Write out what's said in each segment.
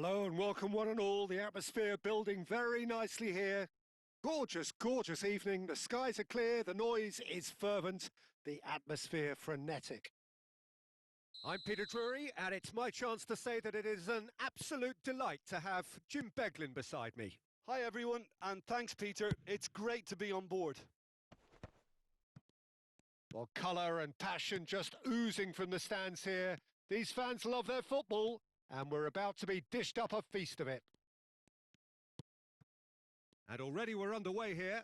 Hello and welcome one and all. The atmosphere building very nicely here. Gorgeous, gorgeous evening. The skies are clear, the noise is fervent, the atmosphere frenetic. I'm Peter Drury, and it's my chance to say that it is an absolute delight to have Jim Beglin beside me. Hi everyone, and thanks Peter. It's great to be on board. Well, colour and passion just oozing from the stands here. These fans love their football, and we're about to be dished up a feast of it. And already we're underway here.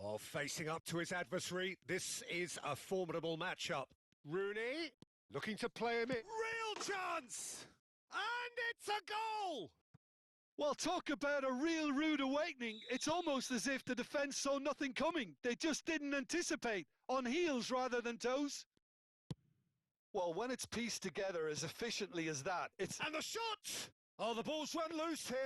Oh, facing up to his adversary, this is a formidable matchup. Rooney, looking to play him in. Real chance! And it's a goal! Well, talk about a real rude awakening. It's almost as if the defence saw nothing coming. They just didn't anticipate, on heels rather than toes. Well, when it's pieced together as efficiently as that, it's... And the shot! Oh, the ball's run loose here.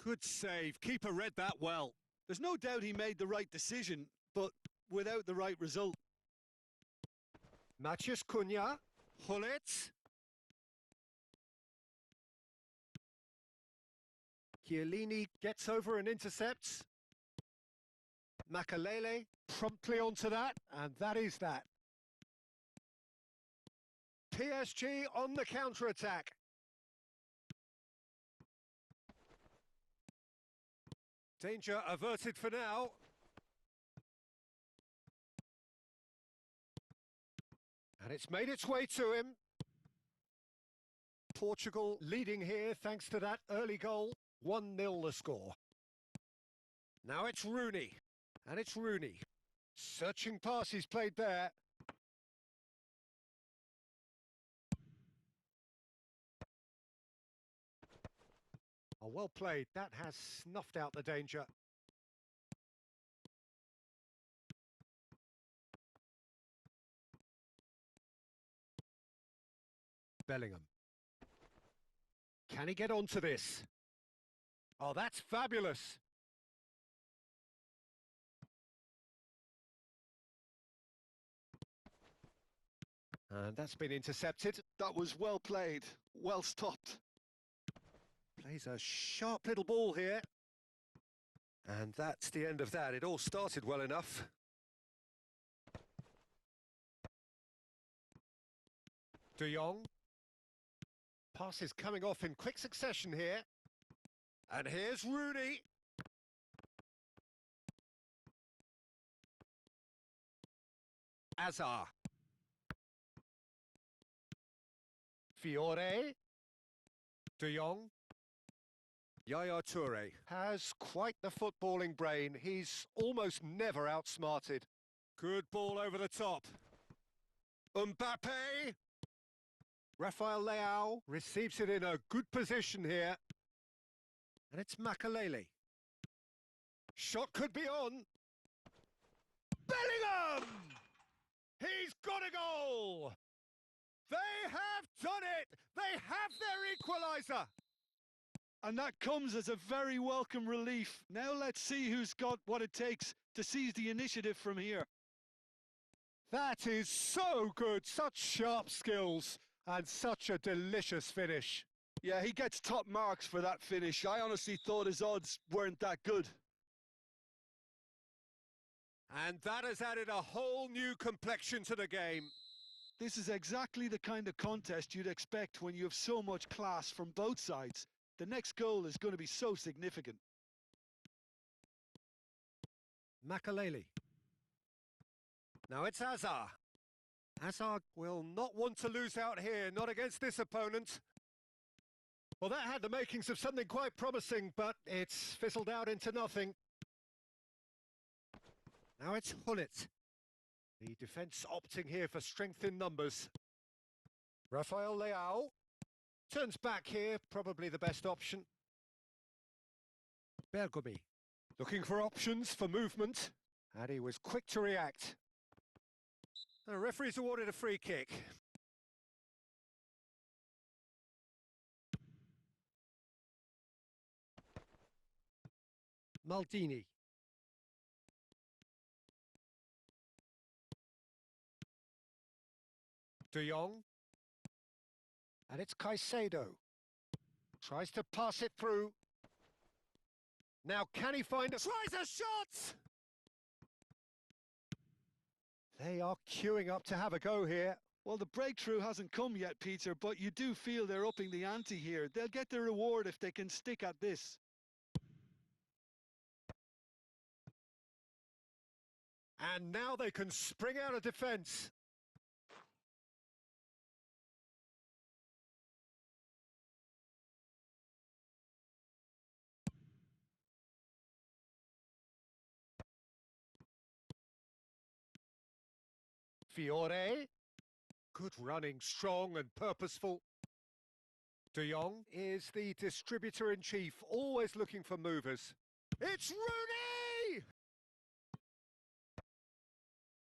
Good save. Keeper read that well. There's no doubt he made the right decision, but without the right result. Matheus Cunha, Gullit. Chiellini gets over and intercepts. Makelele promptly onto that, and that is that. PSG on the counter-attack. Danger averted for now. And it's made its way to him. Portugal leading here thanks to that early goal. 1-0 the score. Now it's Rooney. And it's Rooney. Searching pass he's played there. Oh, well played. That has snuffed out the danger. Bellingham. Can he get onto this? Oh, that's fabulous. And that's been intercepted. That was well played, well stopped. Plays a sharp little ball here. And that's the end of that. It all started well enough. De Jong. Pass is coming off in quick succession here. And here's Rooney. Azar. Fiore. De Jong. Yaya Toure has quite the footballing brain. He's almost never outsmarted. Good ball over the top. Mbappe. Rafael Leao receives it in a good position here. And it's Makelele. Shot could be on. Bellingham! He's got a goal! They have done it! They have their equaliser! And that comes as a very welcome relief. Now let's see who's got what it takes to seize the initiative from here. That is so good, such sharp skills and such a delicious finish. Yeah, he gets top marks for that finish. I honestly thought his odds weren't that good. And that has added a whole new complexion to the game. This is exactly the kind of contest you'd expect when you have so much class from both sides. The next goal is going to be so significant. Makelele. Now it's Azar. Azar will not want to lose out here, not against this opponent. Well, that had the makings of something quite promising, but it's fizzled out into nothing. Now it's Gullit. The defence opting here for strength in numbers. Rafael Leao turns back here, probably the best option. Bergomi looking for options for movement, and he was quick to react. The referee's awarded a free kick. Maldini. De Jong. And it's Caicedo. Tries to pass it through. Now can he find a... Tries a shot! They are queuing up to have a go here. Well, the breakthrough hasn't come yet, Peter, but you do feel they're upping the ante here. They'll get their reward if they can stick at this. And now they can spring out of defence. Fiore. Good running, strong and purposeful. De Jong is the distributor-in-chief, always looking for movers. It's Rooney!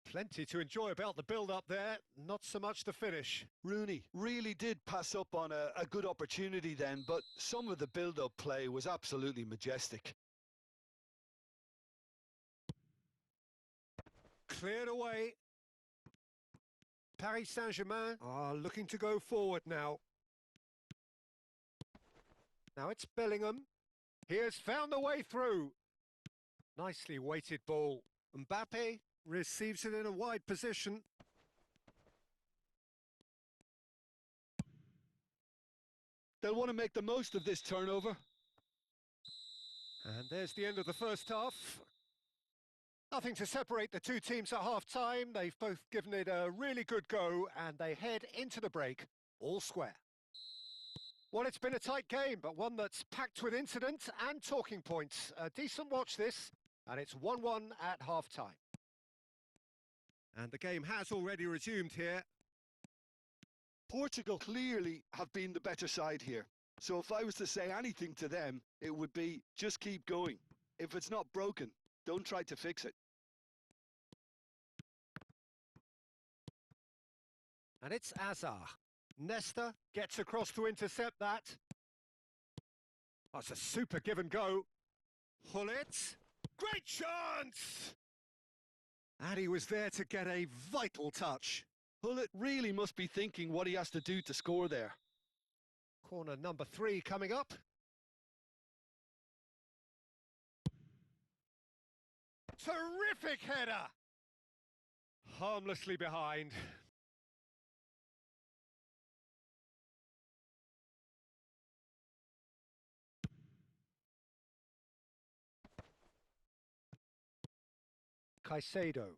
Plenty to enjoy about the build-up there, not so much the finish. Rooney really did pass up on a good opportunity then, but some of the build-up play was absolutely majestic. Cleared away. Paris Saint-Germain are looking to go forward now. Now it's Bellingham. He has found the way through. Nicely weighted ball. Mbappe receives it in a wide position. They'll want to make the most of this turnover. And there's the end of the first half. Nothing to separate the two teams at half-time. They've both given it a really good go, and they head into the break all square. Well, it's been a tight game, but one that's packed with incident and talking points. A decent watch this, and it's 1-1 at half-time. And the game has already resumed here. Portugal clearly have been the better side here. So if I was to say anything to them, it would be just keep going. If it's not broken, don't try to fix it. And it's Azar. Nesta gets across to intercept that. That's a super give and go. Gullit. Great chance! And he was there to get a vital touch. Gullit really must be thinking what he has to do to score there. Corner number 3 coming up. Terrific header! Harmlessly behind. Caicedo.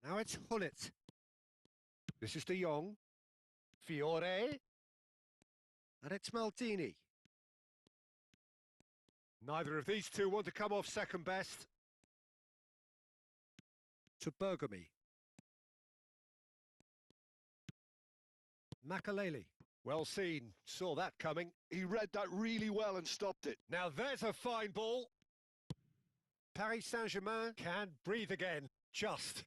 Now it's Gullit. This is De Jong. Fiore. And it's Maldini. Neither of these two want to come off second best. To Bergami. Makaleli. Well seen. Saw that coming. He read that really well and stopped it. Now there's a fine ball. Paris Saint-Germain can breathe again. Just.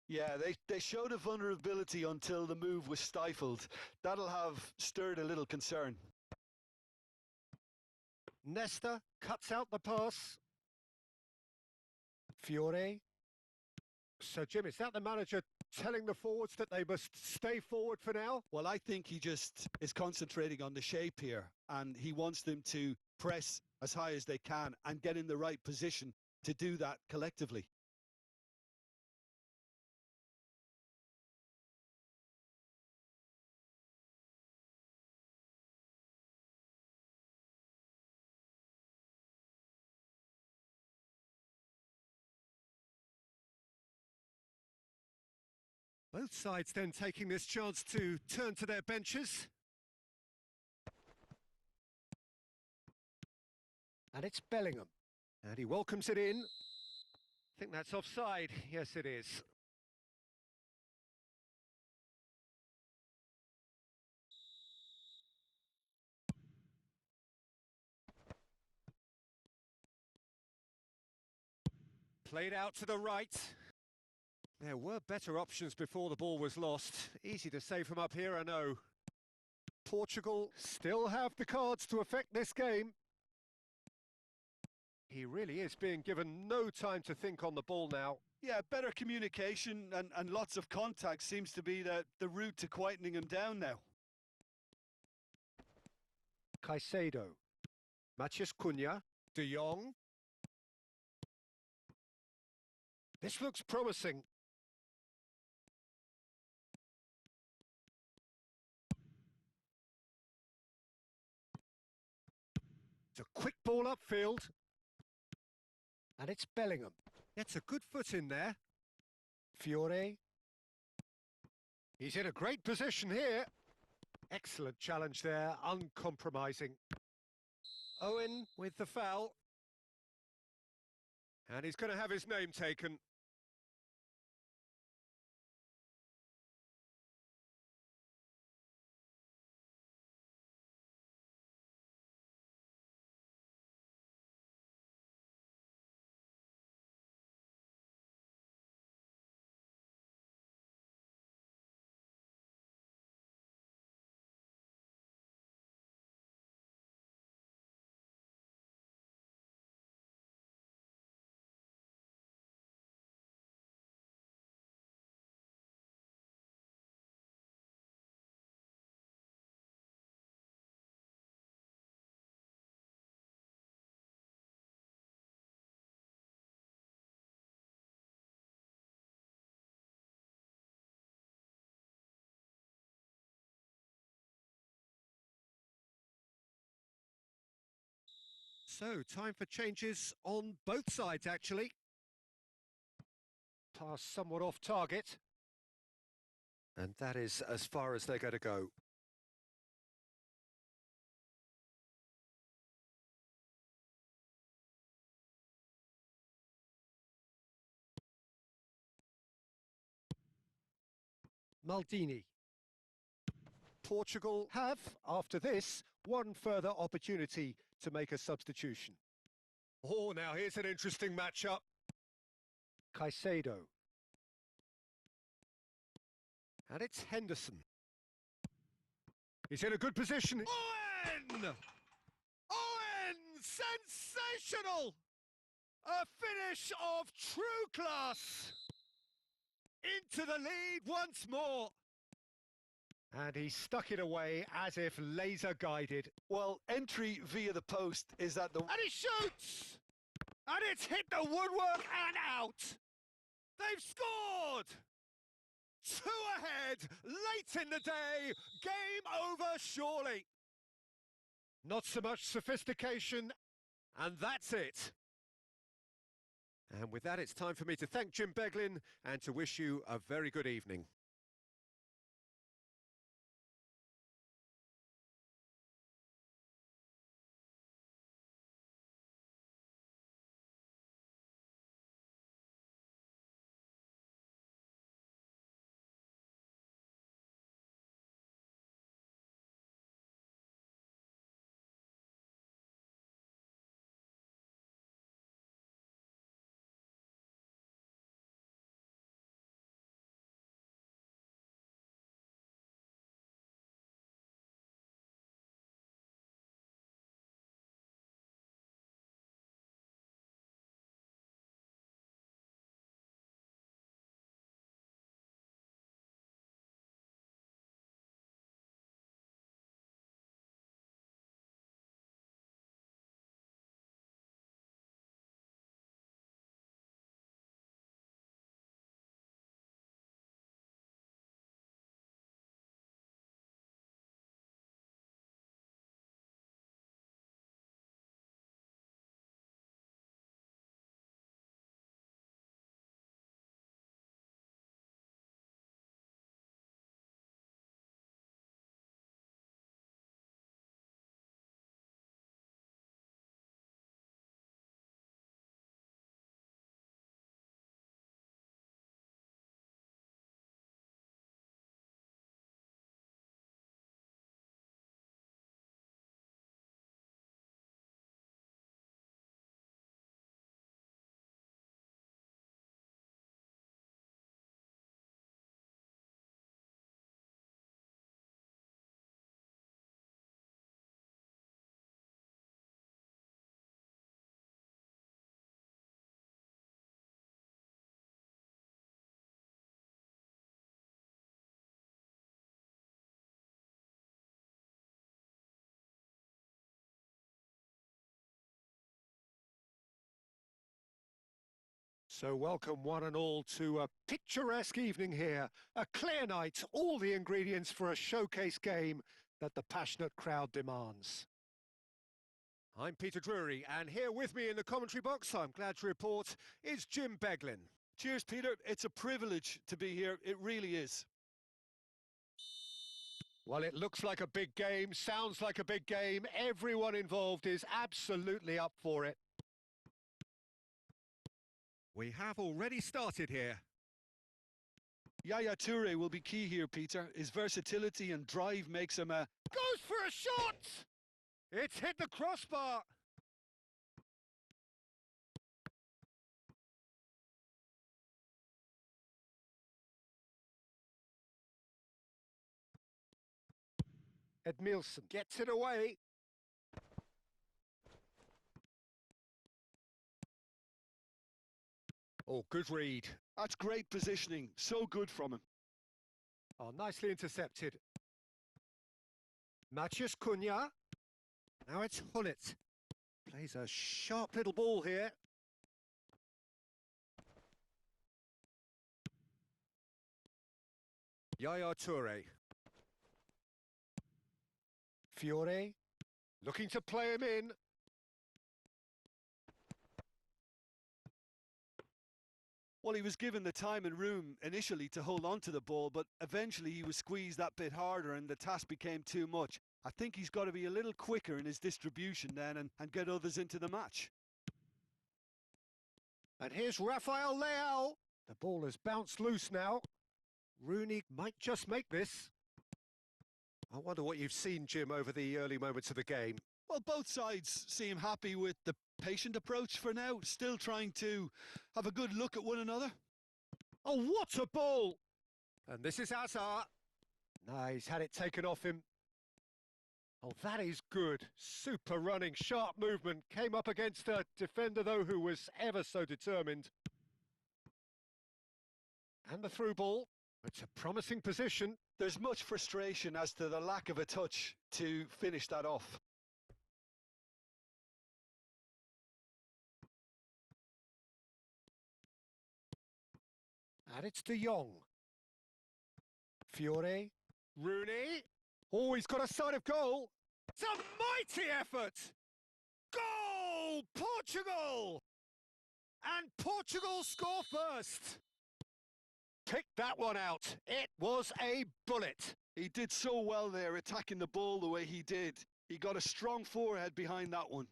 Yeah, they showed a vulnerability until the move was stifled. That'll have stirred a little concern. Nesta cuts out the pass. Fiore. So, Jim, is that the manager telling the forwards that they must stay forward for now? Well, I think he just is concentrating on the shape here, and he wants them to press as high as they can and get in the right position to do that collectively. Both sides then taking this chance to turn to their benches. And it's Bellingham. And he welcomes it in. I think that's offside. Yes, it is. Played out to the right. There were better options before the ball was lost. Easy to say from up here, I know. Portugal still have the cards to affect this game. He really is being given no time to think on the ball now. Yeah, better communication and lots of contact seems to be the route to quietening him down now. Caicedo. Matheus Cunha. De Jong. This looks promising. It's a quick ball upfield. And it's Bellingham. Gets a good foot in there. Fiore. He's in a great position here. Excellent challenge there, uncompromising. Owen with the foul. And he's going to have his name taken. So, time for changes on both sides, actually. Pass somewhat off target. And that is as far as they're going to go. Maldini. Portugal have, after this, one further opportunity to make a substitution. Oh, now here's an interesting matchup. Caicedo. And it's Henderson. He's in a good position. Owen! Owen! Sensational! A finish of true class! Into the lead once more. And he stuck it away as if laser guided. Well, entry via the post is at the... And he shoots! And it's hit the woodwork and out! They've scored! 2 ahead, late in the day, game over surely. Not so much sophistication, and that's it. And with that, it's time for me to thank Jim Beglin and to wish you a very good evening. So welcome one and all to a picturesque evening here. A clear night, all the ingredients for a showcase game that the passionate crowd demands. I'm Peter Drury, and here with me in the commentary box, I'm glad to report, is Jim Beglin. Cheers, Peter. It's a privilege to be here. It really is. Well, it looks like a big game, sounds like a big game. Everyone involved is absolutely up for it. We have already started here. Yaya Toure will be key here, Peter. His versatility and drive makes him a... Goes for a shot! It's hit the crossbar. Edmilson gets it away. Oh, good read. That's great positioning. So good from him. Oh, nicely intercepted. Matheus Cunha. Now it's Hullet. Plays a sharp little ball here. Yaya Toure. Fiore. Looking to play him in. Well, he was given the time and room initially to hold on to the ball, but eventually he was squeezed that bit harder and the task became too much. I think he's got to be a little quicker in his distribution then and get others into the match. And here's Rafael Leao. The ball has bounced loose now. Rooney might just make this. I wonder what you've seen, Jim, over the early moments of the game. Well, both sides seem happy with the patient approach for now, still trying to have a good look at one another. Oh, what a ball! And this is Hazard. No, he's had it taken off him. Oh, that is good. Super running, sharp movement. Came up against a defender, though, who was ever so determined. And the through ball. It's a promising position. There's much frustration as to the lack of a touch to finish that off. And it's De Jong. Fiore. Rooney. Oh, he's got a sight of goal. It's a mighty effort. Goal! Portugal! And Portugal score first. Pick that one out. It was a bullet. He did so well there, attacking the ball the way he did. He got a strong forehead behind that one.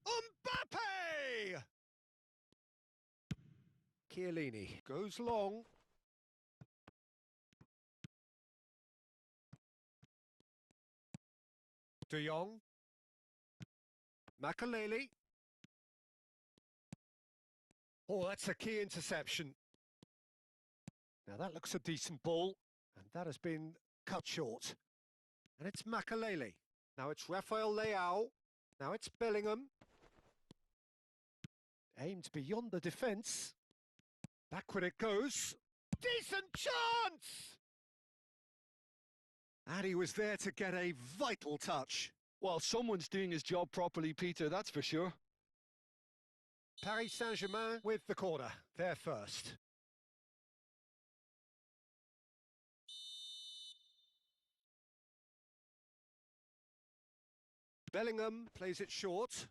Mbappe! Chiellini goes long. De Jong. Makelele. Oh, that's a key interception. Now that looks a decent ball, and that has been cut short. And it's Makelele. Now it's Rafael Leao. Now it's Bellingham. Aimed beyond the defence. Backward it goes. Decent chance! And he was there to get a vital touch. Well, someone's doing his job properly, Peter, that's for sure. Paris Saint-Germain with the corner. They're first. Bellingham plays it short.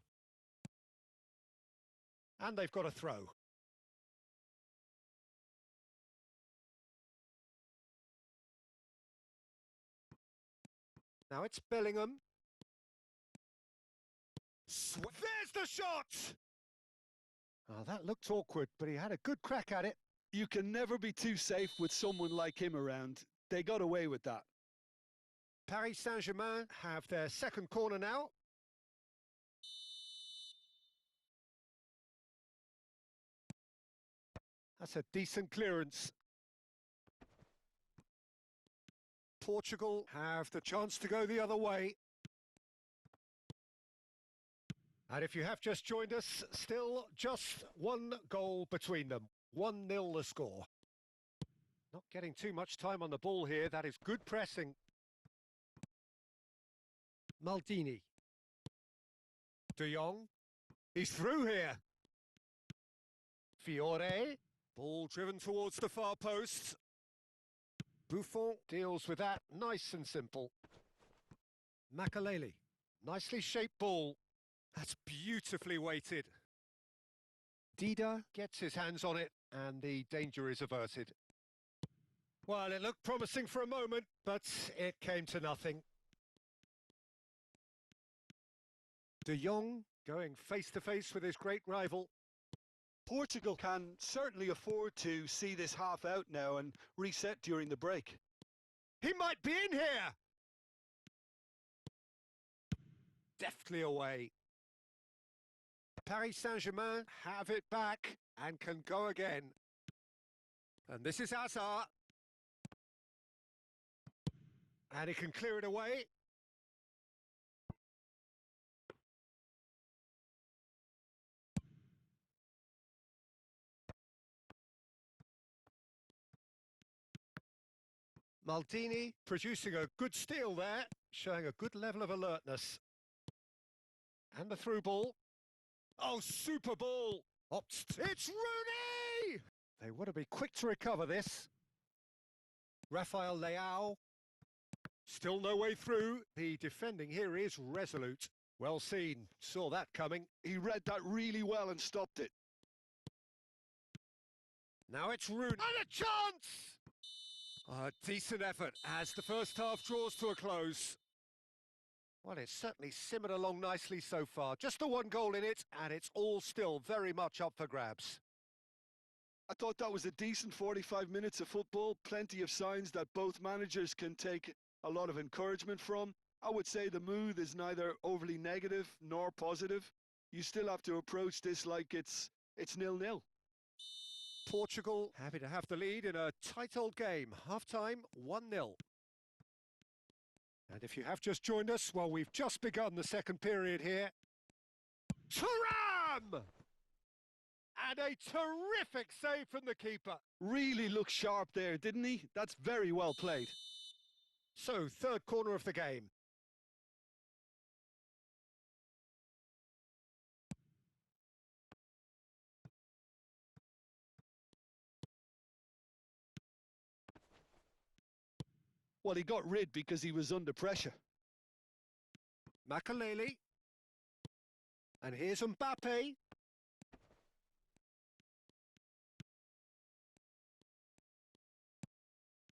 And they've got a throw. Now it's Bellingham. There's the shot! Oh, that looked awkward, but he had a good crack at it. You can never be too safe with someone like him around. They got away with that. Paris Saint-Germain have their second corner now. That's a decent clearance. Portugal have the chance to go the other way. And if you have just joined us, still just one goal between them. 1-0 the score. Not getting too much time on the ball here. That is good pressing. Maldini. De Jong. He's through here. Fiore. Ball driven towards the far post. Buffon deals with that nice and simple. Makaleli. Nicely shaped ball. That's beautifully weighted. Dida gets his hands on it and the danger is averted. Well, it looked promising for a moment, but it came to nothing. De Jong going face-to-face with his great rival. Portugal can certainly afford to see this half out now and reset during the break. He might be in here! Deftly away. Paris Saint-Germain have it back and can go again. And this is Hazard. And he can clear it away. Maldini producing a good steal there, showing a good level of alertness. And the through ball. Oh, super ball! It's Rooney! They want to be quick to recover this. Rafael Leao. Still no way through. The defending here is resolute. Well seen. Saw that coming. He read that really well and stopped it. Now it's Rooney. And a chance! A decent effort as the first half draws to a close. Well, it's certainly simmered along nicely so far. Just the one goal in it, and it's all still very much up for grabs. I thought that was a decent 45 minutes of football. Plenty of signs that both managers can take a lot of encouragement from. I would say the mood is neither overly negative nor positive. You still have to approach this like it's 0-0. Portugal happy to have the lead in a tight old game. Half-time, 1-0. And if you have just joined us, well, we've just begun the second period here. Thuram! And a terrific save from the keeper. Really looked sharp there, didn't he? That's very well played. So, third corner of the game. Well, he got rid because he was under pressure. Makaleli. And here's Mbappe.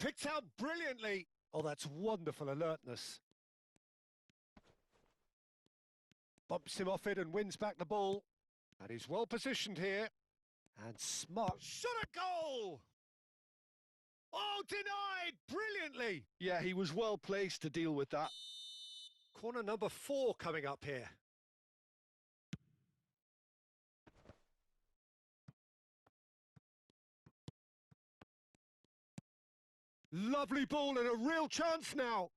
Picked out brilliantly. Oh, that's wonderful alertness. Bumps him off it and wins back the ball. And he's well positioned here. And smart. Shot a goal! Oh, denied brilliantly. Yeah, he was well placed to deal with that. Corner number 4 coming up here. Lovely ball and a real chance now.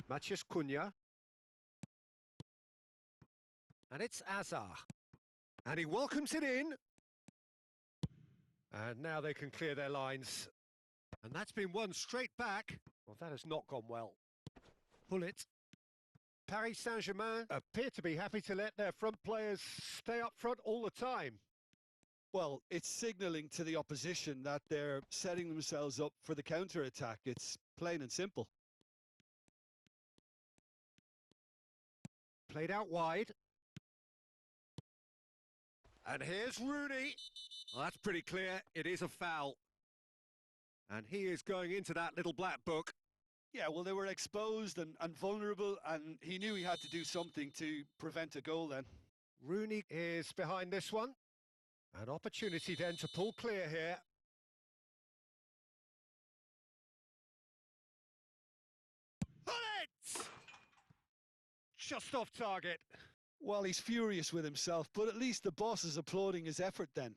Matheus Cunha. And it's Hazard. And he welcomes it in. And now they can clear their lines. And that's been won straight back. Well, that has not gone well. Gullit. Paris Saint-Germain appear to be happy to let their front players stay up front all the time. Well, it's signalling to the opposition that they're setting themselves up for the counter-attack. It's plain and simple. Played out wide. And here's Rooney. Well, that's pretty clear. It is a foul. And he is going into that little black book. Yeah, well, they were exposed and vulnerable, and he knew he had to do something to prevent a goal then. Rooney is behind this one. An opportunity then to pull clear here. Bullet! Just off target. Well, he's furious with himself, but at least the boss is applauding his effort then.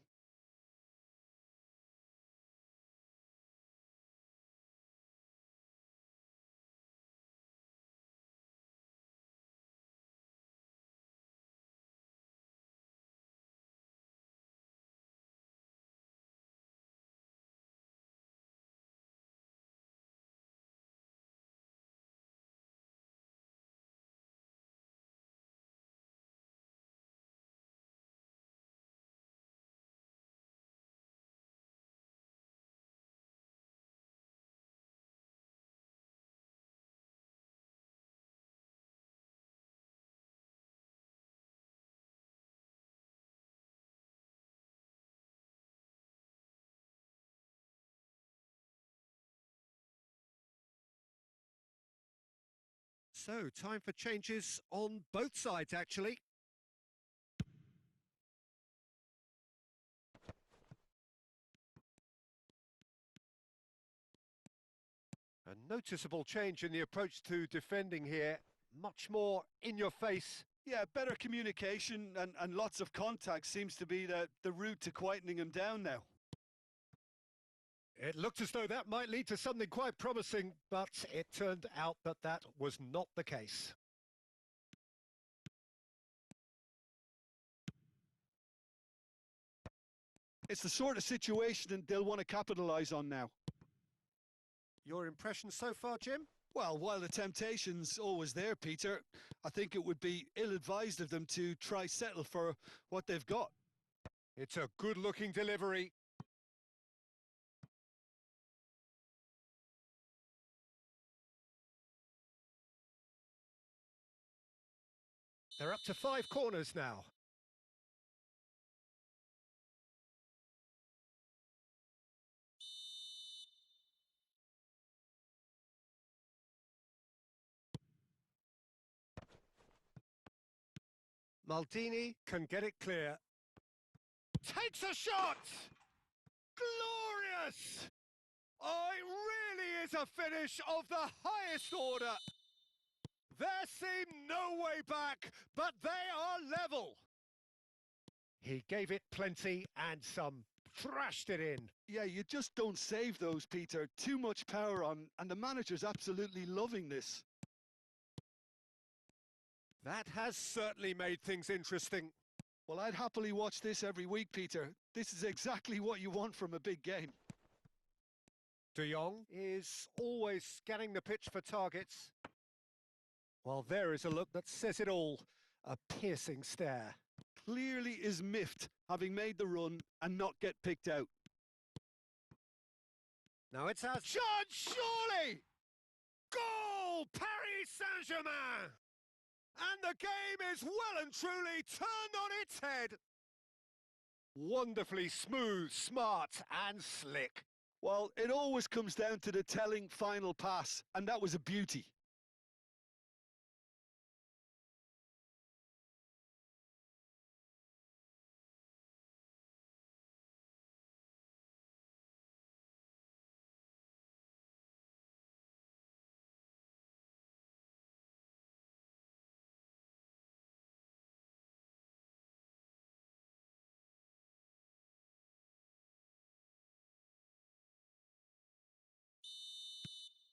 So, time for changes on both sides, actually. A noticeable change in the approach to defending here. Much more in your face. Yeah, better communication and lots of contact seems to be the route to quietening him down now. It looked as though that might lead to something quite promising, but it turned out that that was not the case. It's the sort of situation they'll want to capitalise on now. Your impression so far, Jim? Well, while the temptation's always there, Peter, I think it would be ill-advised of them to try settle for what they've got. It's a good-looking delivery. They're up to 5 corners now. Maldini can get it clear. Takes a shot! Glorious! Oh, it really is a finish of the highest order. There seemed no way back, but they are level. He gave it plenty and some, thrashed it in. Yeah, you just don't save those, Peter. Too much power on, and the manager's absolutely loving this. That has certainly made things interesting. Well, I'd happily watch this every week, Peter. This is exactly what you want from a big game. De Jong is always scanning the pitch for targets. Well, there is a look that says it all. A piercing stare. Clearly is miffed, having made the run and not get picked out. Now it's our shot, surely! Goal! Paris Saint-Germain! And the game is well and truly turned on its head. Wonderfully smooth, smart and slick. Well, it always comes down to the telling final pass, and that was a beauty.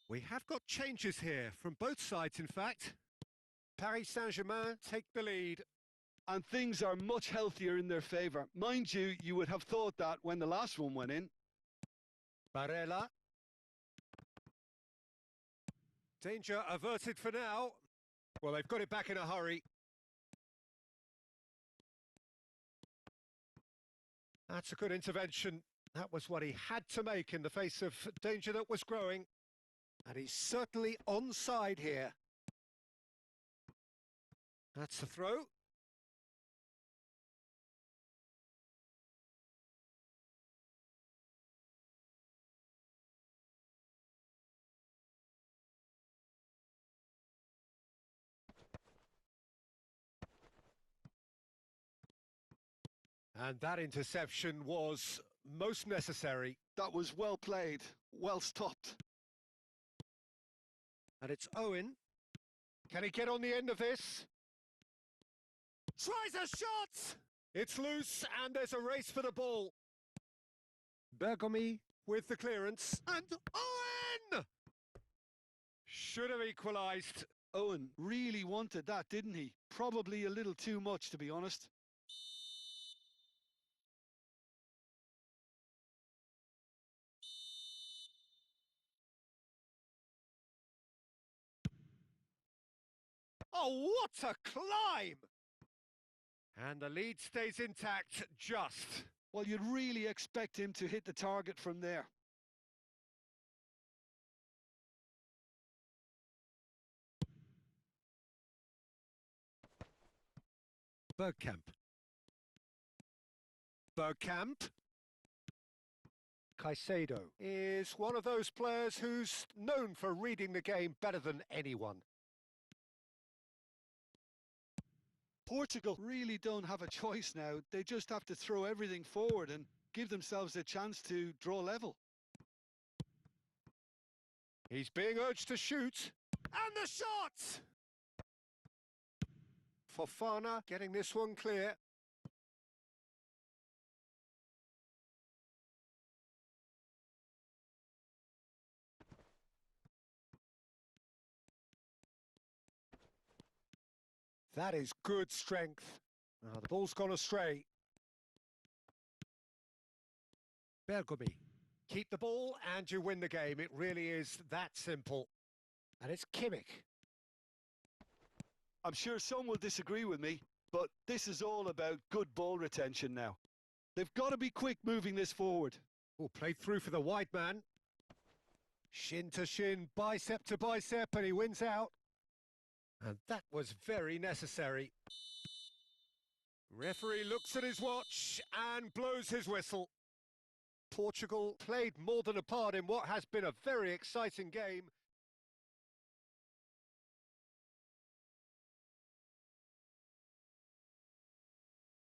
We have got changes here, from both sides in fact. Paris Saint-Germain take the lead. And things are much healthier in their favour. Mind you, you would have thought that when the last one went in. Barella. Danger averted for now. Well, they've got it back in a hurry. That's a good intervention. That was what he had to make in the face of danger that was growing. And he's certainly onside here. That's the throw. And that interception was most necessary. That was well played, well stopped. And it's Owen. Can he get on the end of this? Tries a shot! It's loose and there's a race for the ball. Bergomi with the clearance. And Owen! Should have equalised. Owen really wanted that, didn't he? Probably a little too much, to be honest. Oh, what a climb! And the lead stays intact, just. Well, you'd really expect him to hit the target from there. Bergkamp. Bergkamp. Caicedo is one of those players who's known for reading the game better than anyone. Portugal really don't have a choice now. They just have to throw everything forward and give themselves a chance to draw level. He's being urged to shoot. And the shot! Fofana getting this one clear. That is good strength. Oh, the ball's gone astray. Bergomi. Keep the ball and you win the game. It really is that simple. And it's Kimmich. I'm sure some will disagree with me, but this is all about good ball retention now. They've got to be quick moving this forward. Oh, played through for the wide man. Shin to shin, bicep to bicep, and he wins out. And that was very necessary. Referee looks at his watch and blows his whistle. Portugal played more than a part in what has been a very exciting game.